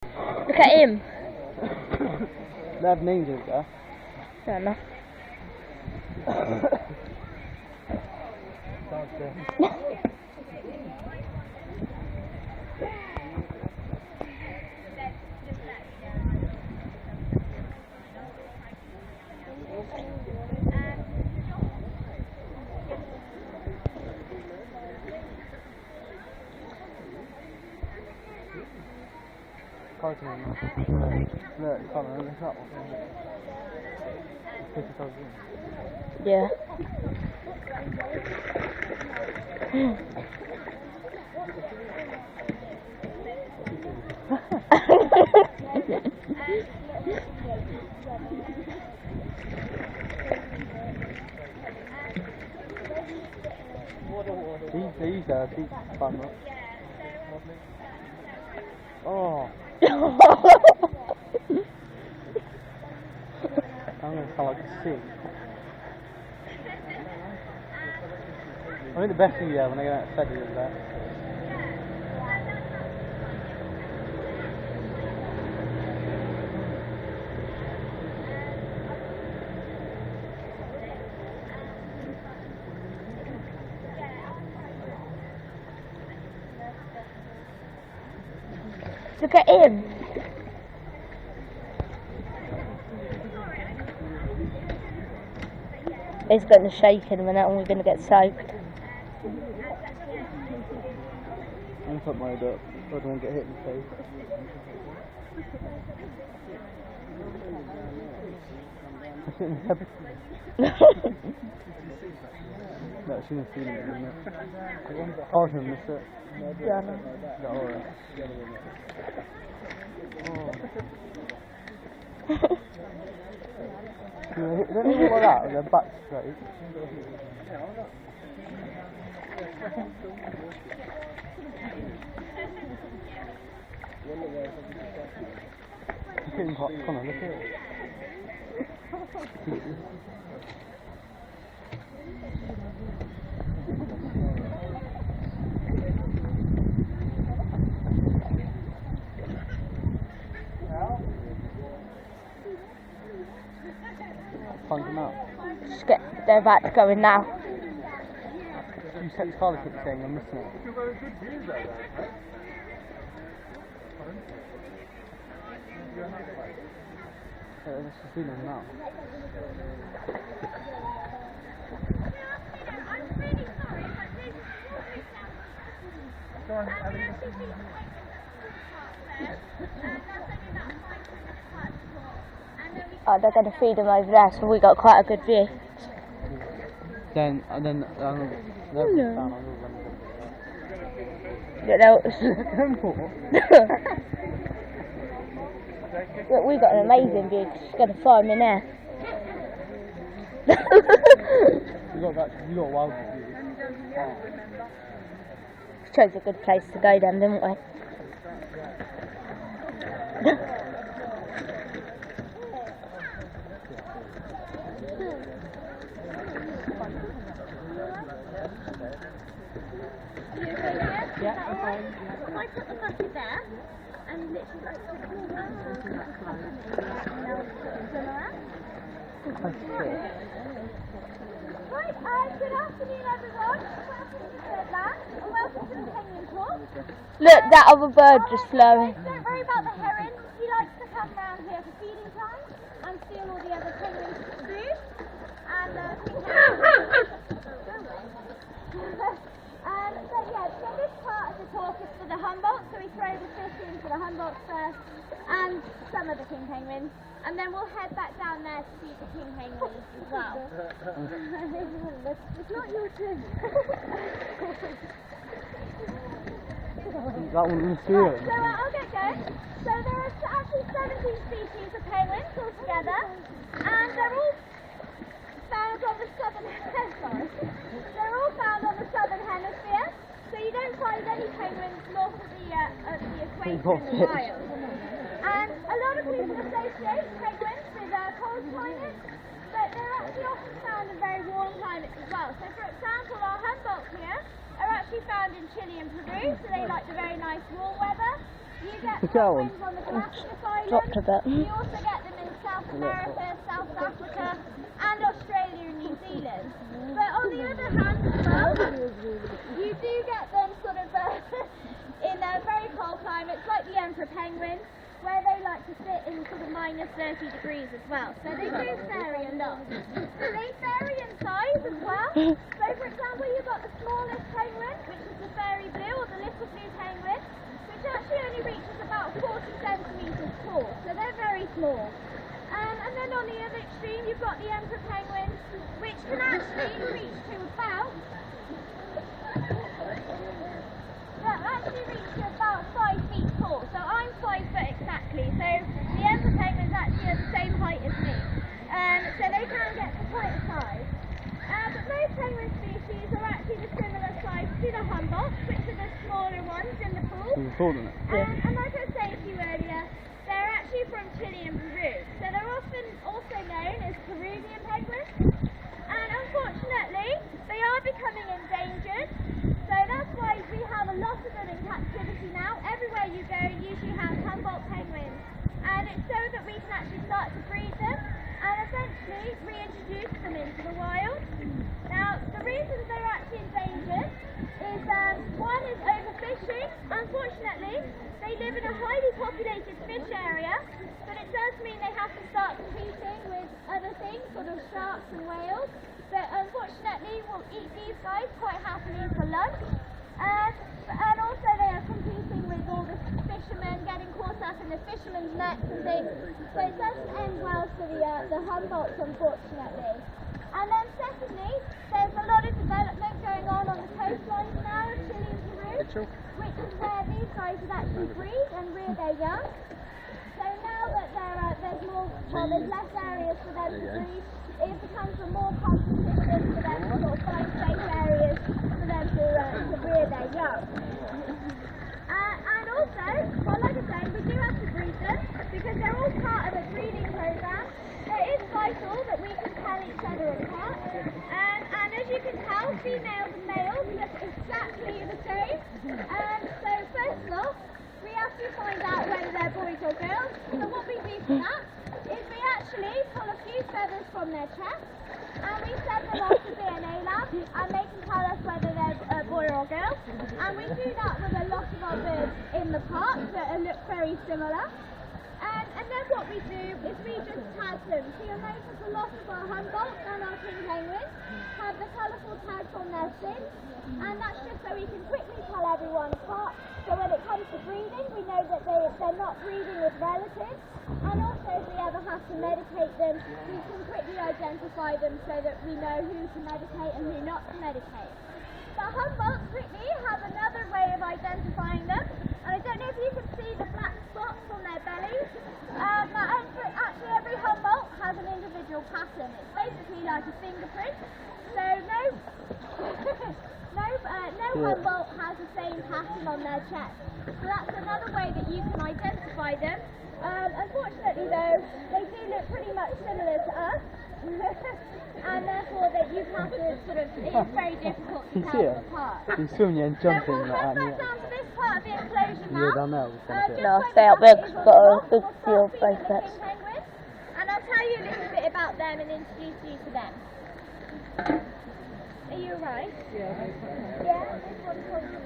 Look at him. They have names over there. Fair enough. Look, you can't remember that one. Yeah. These are deep fun, look. Oh. I'm going to sound like a sick. I think the best thing you have when they go out steady is that. Look at him. He's going to shake in a minute and we're going to get soaked. I'm going to put my head up so I don't get hit in the face. No, she didn't see me, didn't it? Oh, I didn't miss it. Yeah, no. Is that alright? Don't hit them like that with their back straight. It's getting hot. Come on, look at it. Find them out. They're about to go in now. You said Carla kept saying I'm missing it. Let's just do them now. Oh, they're going to feed them over there, so we got quite a good view. Then Hello. You know, look, we got an amazing view because she's going to fly them in there. you got a wild view. Chose a good place to go then, didn't we? Yeah, I'm fine. If I put the bucket there and literally like swim around. Right, good afternoon everyone. Welcome to Birdland and welcome to the Penguin Talk. Look, that other bird just flew. Don't worry about the heron. He likes to come round here for feeding time and steal all the other penguins' food. And so this part of the talk is for the Humboldt, so we throw the fish into the Humboldt first and some of the king penguins, and then we'll head back down there to feed the king penguins as well. It's not your turn. That one was serious. So I'll get going. So there are actually 17 species of penguins altogether, and they're all found on the southern hemisphere. They're all found on the southern hemisphere, so you don't find any penguins north of the equator in the wild. And a lot of people associate penguins with cold climates, but they're actually often found in very warm climates as well. So for example, our Humboldt here are actually found in Chile and Peru, so they like the very nice warm weather. You get Look at that one. penguins on the Galapagos Islands. Dropped a bit. You also get them in South America, South Africa, and Australia and New Zealand. But on the other hand as well, you do get them sort of in very cold climates, like the emperor penguins, where they like to sit in sort of minus 30 degrees as well. So they do vary a lot. They vary in size as well. So for example, you've got the smallest penguin, which is the fairy blue or the little blue penguin, which actually only reaches about 40 centimetres tall. So they're very small. And then on the other extreme, you've got the emperor penguins, which can actually reach to about 5 feet tall. So I'm 5 foot exactly. So the emperor penguins actually are the same height as me. So they can get to quite a size. But most penguin species are actually the similar size to the Humboldts, which are the smaller ones in the pool. It's taller than it. And like I was saying to you earlier, they're actually from Chile and Peru. So they're often also known as Peruvian penguins. And unfortunately, they are becoming endangered. So that's why we have a lot of them in captivity now. Everywhere you go, you usually have Humboldt penguins. And it's so that we can actually start to breed them and essentially reintroduce them into the wild. Now, the reasons they're actually endangered is one is overfishing. Unfortunately, they live in a highly populated fish area, but it does mean they have to start competing with other things, sort of sharks and whales. But unfortunately, we'll eat these guys quite happily for lunch. And also they are competing with all the fishermen, getting caught up in the fishermen's nets and things. So it doesn't end well for the Humboldts, unfortunately. And then secondly, there's a lot of development going on the coastlines now of Chile and Peru, which is where these guys would actually breed and rear their young. So now that there's less areas for them to breed, it becomes a more competition for them to sort of find safe areas for them to rear their young. And also, well, like I said, we do have to breed them because they're all part of a breeding program. It is vital that we can tell each other apart. And as you can tell, females and males look exactly the same. So first off, we have to find out whether they're boys or girls. So what we do for that is we actually pull a few feathers from their chest and we send them off to DNA lab and they can tell us whether they're a boy or a girl. And we do that with a lot of our birds in the park that look very similar. And then what we do is we just tag them. So you'll notice a lot of our Humboldts and our king penguins have the colourful tags on their fins, and that's just so we can quickly tell everyone apart. So when it comes to breeding, we know that they're not breeding with relatives, and also if we ever have to medicate them, we can quickly identify them so that we know who to medicate and who not to medicate. The Humboldts quickly have another way of identifying them, and I don't know if you can see the black spots on their bellies. Actually every Humboldt has an individual pattern. It's basically like a fingerprint. So no Humboldt has the same pattern on their chest. So that's another way that you can identify them. Unfortunately though, they do look pretty much similar to us. And therefore that you have to sort of, it's very difficult to tell them apart. He's swimming and So jumping we'll like head that. back down to this part of the enclosure now. Yeah, down there. We'll find it. No, stay up there because I've got a big deal of We'll start face feeding the pets. king penguins, and I'll tell you a little bit about them and introduce you to them. Are you alright? Yeah. Yeah, this one's probably